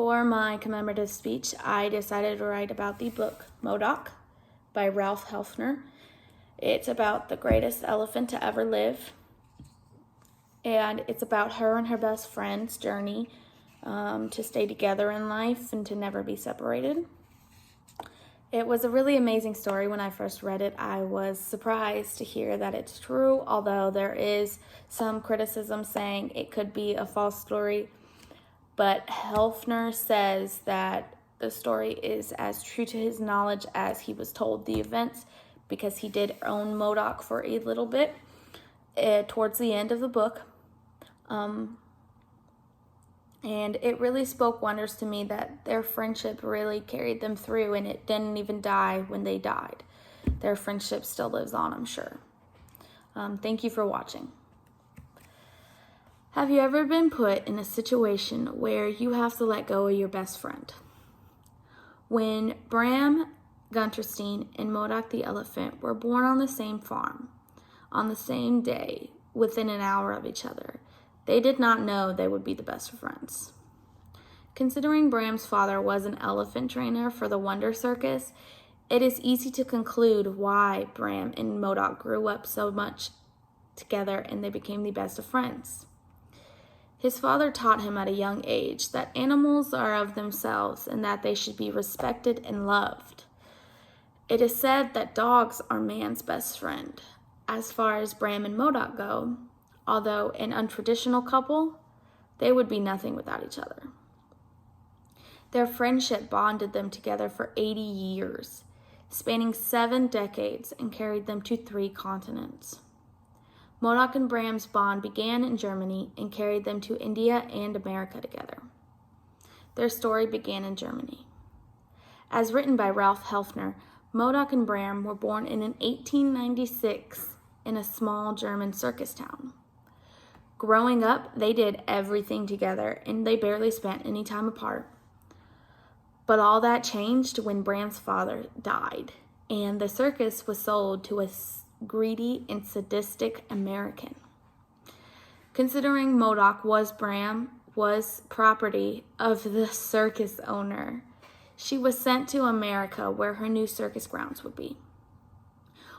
For my commemorative speech, I decided to write about the book Modoc by Ralph Helfner. It's about the greatest elephant to ever live, and it's about her and her best friend's journey to stay together in life and to never be separated. It was a really amazing story. When I first read it, I was surprised to hear that it's true, although there is some criticism saying it could be a false story. But Helfner says that the story is as true to his knowledge as he was told the events, because he did own Modoc for a little bit towards the end of the book. And it really spoke wonders to me that their friendship really carried them through, and it didn't even die when they died. Their friendship still lives on, I'm sure. Thank you for watching. Have you ever been put in a situation where you have to let go of your best friend? When Bram Gunterstein and Modoc the elephant were born on the same farm, on the same day, within an hour of each other, they did not know they would be the best of friends. Considering Bram's father was an elephant trainer for the Wonder Circus, it is easy to conclude why Bram and Modoc grew up so much together and they became the best of friends. His father taught him at a young age that animals are of themselves and that they should be respected and loved. It is said that dogs are man's best friend. As far as Bram and Modoc go, although an untraditional couple, they would be nothing without each other. Their friendship bonded them together for 80 years, spanning 7 decades, and carried them to 3 continents. Modoc and Bram's bond began in Germany and carried them to India and America together. Their story began in Germany. As written by Ralph Helfner, Modoc and Bram were born in 1896 in a small German circus town. Growing up, they did everything together and they barely spent any time apart. But all that changed when Bram's father died and the circus was sold to a greedy and sadistic American. Considering Modoc was property of the circus owner, she was sent to America where her new circus grounds would be.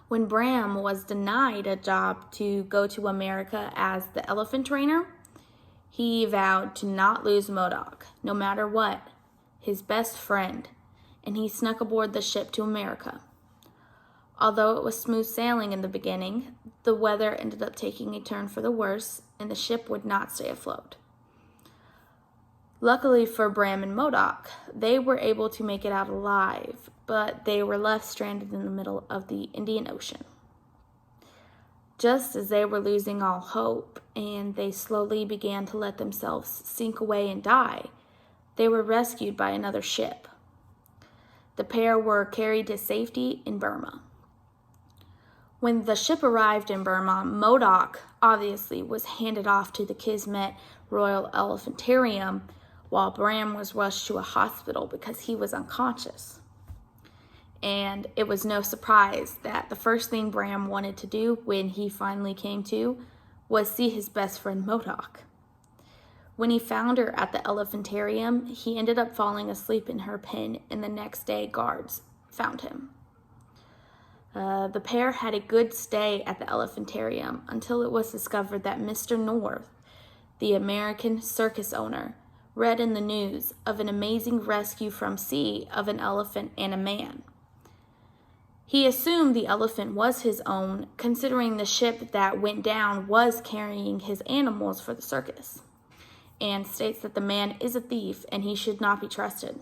When Bram was denied a job to go to America as the elephant trainer, he vowed to not lose Modoc, no matter what, his best friend, and he snuck aboard the ship to America. Although it was smooth sailing in the beginning, the weather ended up taking a turn for the worse, and the ship would not stay afloat. Luckily for Bram and Modoc, they were able to make it out alive, but they were left stranded in the middle of the Indian Ocean. Just as they were losing all hope, and they slowly began to let themselves sink away and die, they were rescued by another ship. The pair were carried to safety in Burma. When the ship arrived in Burma, Modoc obviously was handed off to the Kismet Royal Elephantarium, while Bram was rushed to a hospital because he was unconscious. And it was no surprise that the first thing Bram wanted to do when he finally came to was see his best friend Modoc. When he found her at the elephantarium, he ended up falling asleep in her pen, and the next day guards found him. The pair had a good stay at the elephantarium until it was discovered that Mr. North, the American circus owner, read in the news of an amazing rescue from sea of an elephant and a man. He assumed the elephant was his own, considering the ship that went down was carrying his animals for the circus, and states that the man is a thief and he should not be trusted.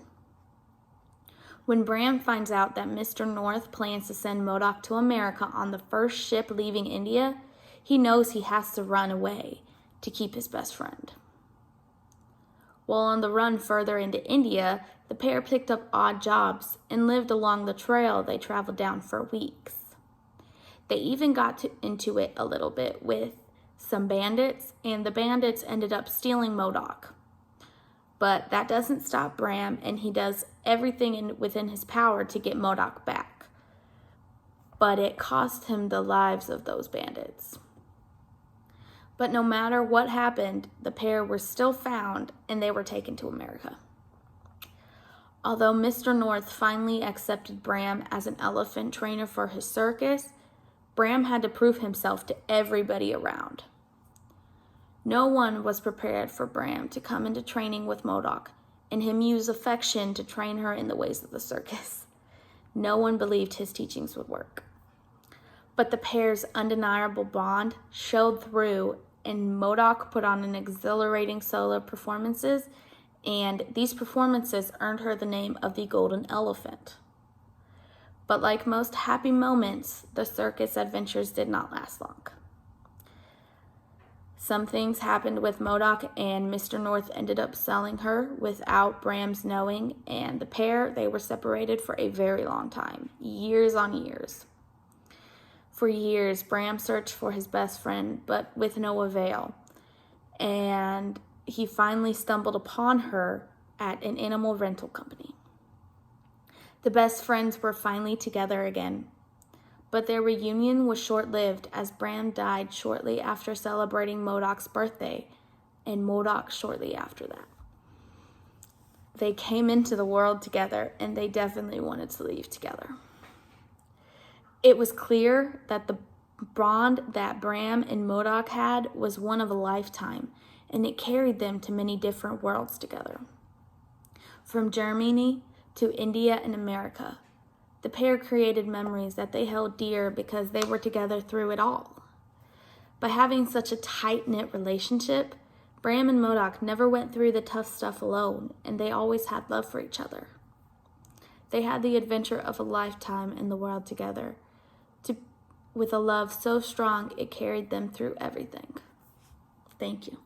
When Bram finds out that Mr. North plans to send Modoc to America on the first ship leaving India, he knows he has to run away to keep his best friend. While on the run further into India, the pair picked up odd jobs and lived along the trail they traveled down for weeks. They even got into it a little bit with some bandits, and the bandits ended up stealing Modoc. But that doesn't stop Bram, and he does everything within his power to get Modoc back. But it cost him the lives of those bandits. But no matter what happened, the pair were still found, and they were taken to America. Although Mr. North finally accepted Bram as an elephant trainer for his circus, Bram had to prove himself to everybody around. No one was prepared for Bram to come into training with Modoc and him use affection to train her in the ways of the circus. No one believed his teachings would work. But the pair's undeniable bond showed through, and Modoc put on an exhilarating solo performances, and these performances earned her the name of the Golden Elephant. But like most happy moments, the circus adventures did not last long. Some things happened with Modoc, and Mr. North ended up selling her without Bram's knowing, and the pair, they were separated for a very long time, years on years. For years, Bram searched for his best friend, but with no avail, and he finally stumbled upon her at an animal rental company. The best friends were finally together again, but their reunion was short-lived as Bram died shortly after celebrating Modoc's birthday, and Modoc shortly after that. They came into the world together, and they definitely wanted to leave together. It was clear that the bond that Bram and Modoc had was one of a lifetime, and it carried them to many different worlds together. From Germany to India and America, the pair created memories that they held dear because they were together through it all. By having such a tight-knit relationship, Bram and Modoc never went through the tough stuff alone, and they always had love for each other. They had the adventure of a lifetime in the world together, with a love so strong it carried them through everything. Thank you.